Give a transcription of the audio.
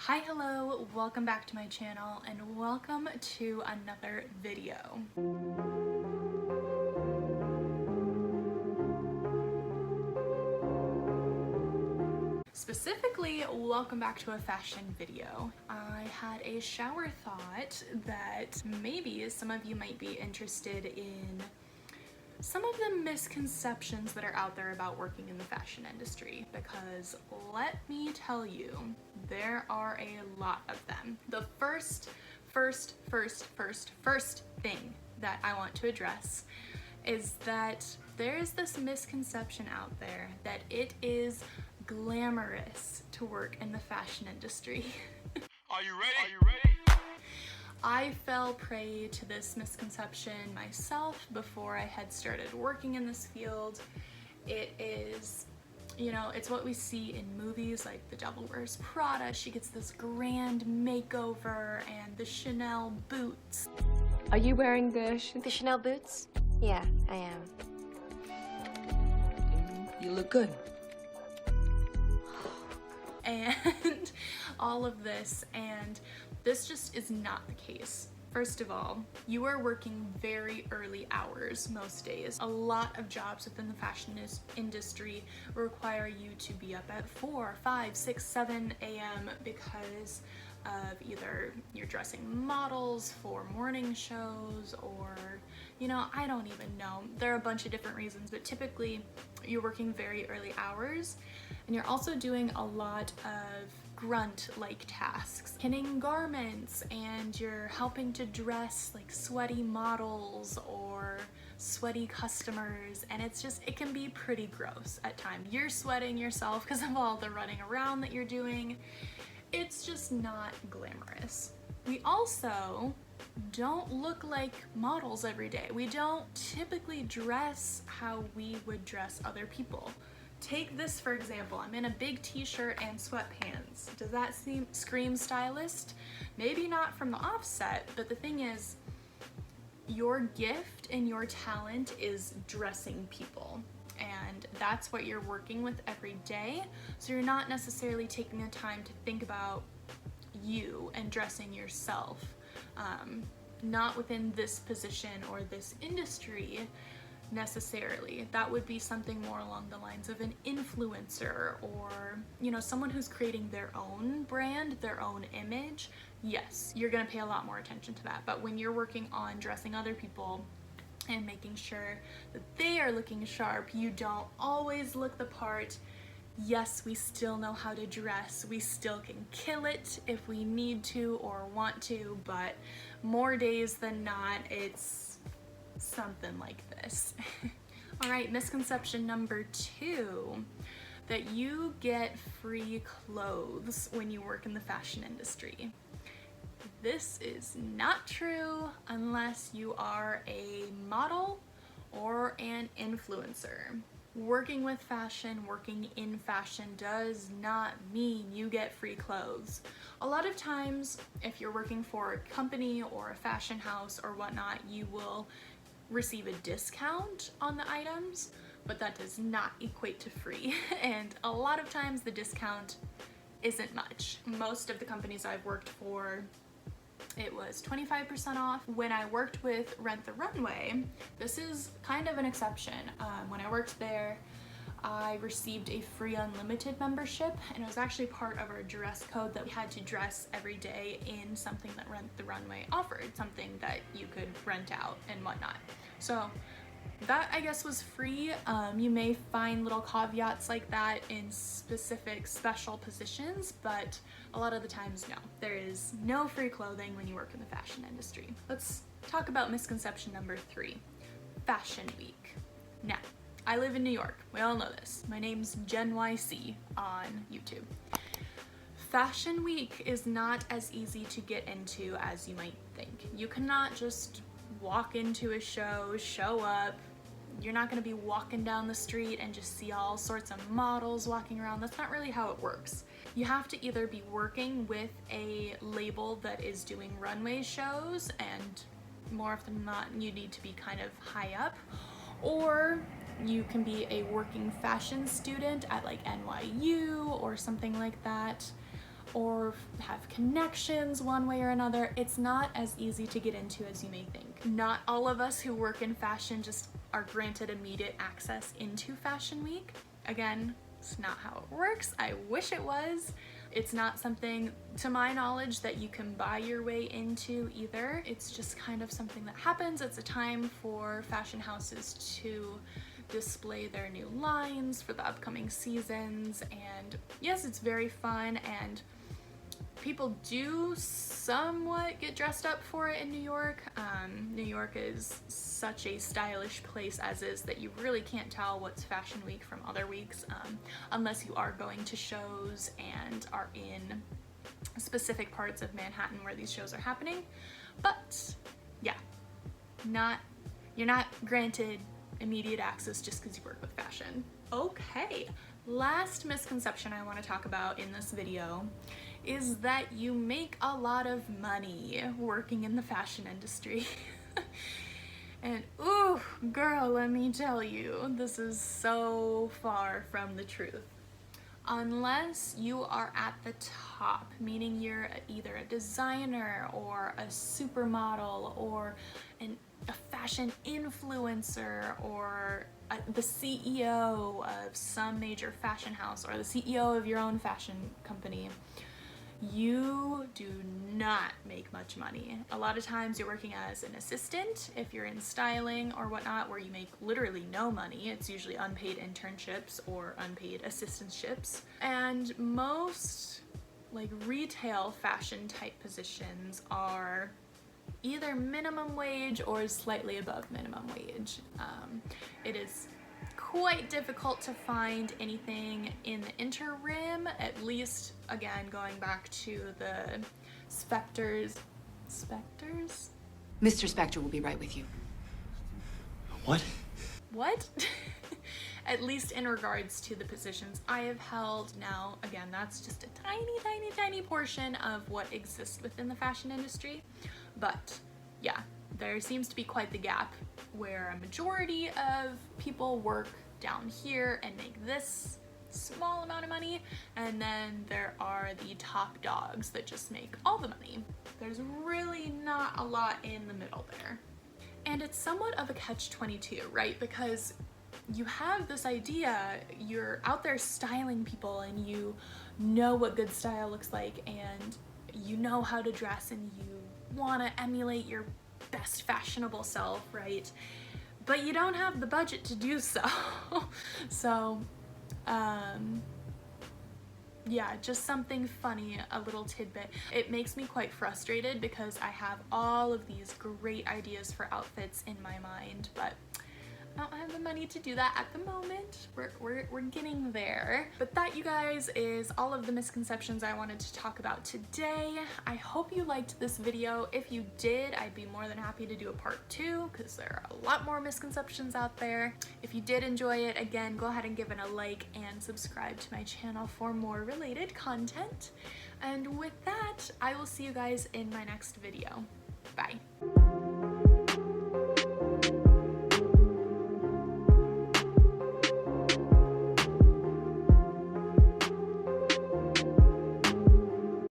Hi, hello, welcome back to my channel and welcome to another video. Specifically, welcome back to a fashion video. I had a shower thought that maybe some of you might be interested in some of the misconceptions that are out there about working in the fashion industry, because let me tell you, there are a lot of them. The first thing that I want to address is that there is this misconception out there that it is glamorous to work in the fashion industry. Are you ready? Are you ready? I fell prey to this misconception myself before I had started working in this field. It is, it's what we see in movies like The Devil Wears Prada. She gets this grand makeover and the Chanel boots. Are you wearing the Chanel boots? Yeah, I am. You look good. And all of this, and this just is not the case. First of all, you are working very early hours most days. A lot of jobs within the fashion industry require you to be up at 4, 5, 6, 7 a.m. because of either you're dressing models for morning shows or, I don't even know. There are a bunch of different reasons, but typically you're working very early hours and you're also doing a lot of grunt-like tasks, pinning garments, and you're helping to dress like sweaty models or sweaty customers, and it can be pretty gross at times. You're sweating yourself because of all the running around that you're doing. It's just not glamorous. We also don't look like models every day. We don't typically dress how we would dress other people. Take this for example. I'm in a big t-shirt and sweatpants. Does that scream stylist? Maybe not from the offset, but the thing is, your gift and your talent is dressing people. And that's what you're working with every day. So you're not necessarily taking the time to think about you and dressing yourself. Not within this position or this industry necessarily. That would be something more along the lines of an influencer or, someone who's creating their own brand, their own image. Yes, you're gonna pay a lot more attention to that. But when you're working on dressing other people and making sure that they are looking sharp, you don't always look the part. Yes, we still know how to dress. We still can kill it if we need to or want to, but more days than not, it's something like this. All right, misconception number 2, that you get free clothes when you work in the fashion industry. This is not true unless you are a model or an influencer. Working with fashion, working in fashion does not mean you get free clothes. A lot of times, if you're working for a company or a fashion house or whatnot, you will receive a discount on the items, but that does not equate to free. And a lot of times the discount isn't much. Most of the companies I've worked for, it was 25% off. When I worked with Rent the Runway, this is kind of an exception. When I worked there, I received a free unlimited membership, and it was actually part of our dress code that we had to dress every day in something that Rent the Runway offered, something that you could rent out and whatnot. So that, I guess, was free. You may find little caveats like that in specific special positions, but a lot of the times, no. There is no free clothing when you work in the fashion industry. Let's talk about misconception number 3, Fashion Week. Now, I live in New York. We all know this. My name's Jen YC on YouTube. Fashion Week is not as easy to get into as you might think. You cannot just walk into a show up. You're not gonna be walking down the street and just see all sorts of models walking around. That's not really how it works. You have to either be working with a label that is doing runway shows, and more often than not, you need to be kind of high up, or you can be a working fashion student at like NYU or something like that, or have connections one way or another. It's not as easy to get into as you may think. Not all of us who work in fashion just are granted immediate access into Fashion Week. Again, it's not how it works. I wish it was. It's not something, to my knowledge, that you can buy your way into either. It's just kind of something that happens. It's a time for fashion houses to display their new lines for the upcoming seasons, and yes, it's very fun, and people do somewhat get dressed up for it in New York. New York is such a stylish place as is that you really can't tell what's Fashion Week from other weeks, unless you are going to shows and are in specific parts of Manhattan where these shows are happening. But yeah, you're not granted immediate access just because you work with fashion. Okay, last misconception I want to talk about in this video is that you make a lot of money working in the fashion industry. And ooh, girl, let me tell you, this is so far from the truth. Unless you are at the top, meaning you're either a designer or a supermodel or a fashion influencer or the CEO of some major fashion house or the CEO of your own fashion company, you do not make much money. A lot of times you're working as an assistant if you're in styling or whatnot, where you make literally no money. It's usually unpaid internships or unpaid assistantships. And most like retail fashion type positions are either minimum wage or slightly above minimum wage. It is quite difficult to find anything in the interim, at least, again, going back to the Spectres? Mr. Spectre will be right with you. What? What? At least in regards to the positions I have held. Now, again, that's just a tiny portion of what exists within the fashion industry. But yeah, there seems to be quite the gap where a majority of people work down here and make this small amount of money, and then there are the top dogs that just make all the money. There's really not a lot in the middle there. And it's somewhat of a catch-22, right? Because you have this idea, you're out there styling people and you know what good style looks like and you know how to dress and you want to emulate your best fashionable self, right? But you don't have the budget to do so. So, yeah, just something funny, a little tidbit. It makes me quite frustrated because I have all of these great ideas for outfits in my mind, but I don't have the money to do that at the moment. We're getting there. But that, you guys, is all of the misconceptions I wanted to talk about today. I hope you liked this video. If you did, I'd be more than happy to do a part 2 because there are a lot more misconceptions out there. If you did enjoy it, again, go ahead and give it a like and subscribe to my channel for more related content. And with that, I will see you guys in my next video.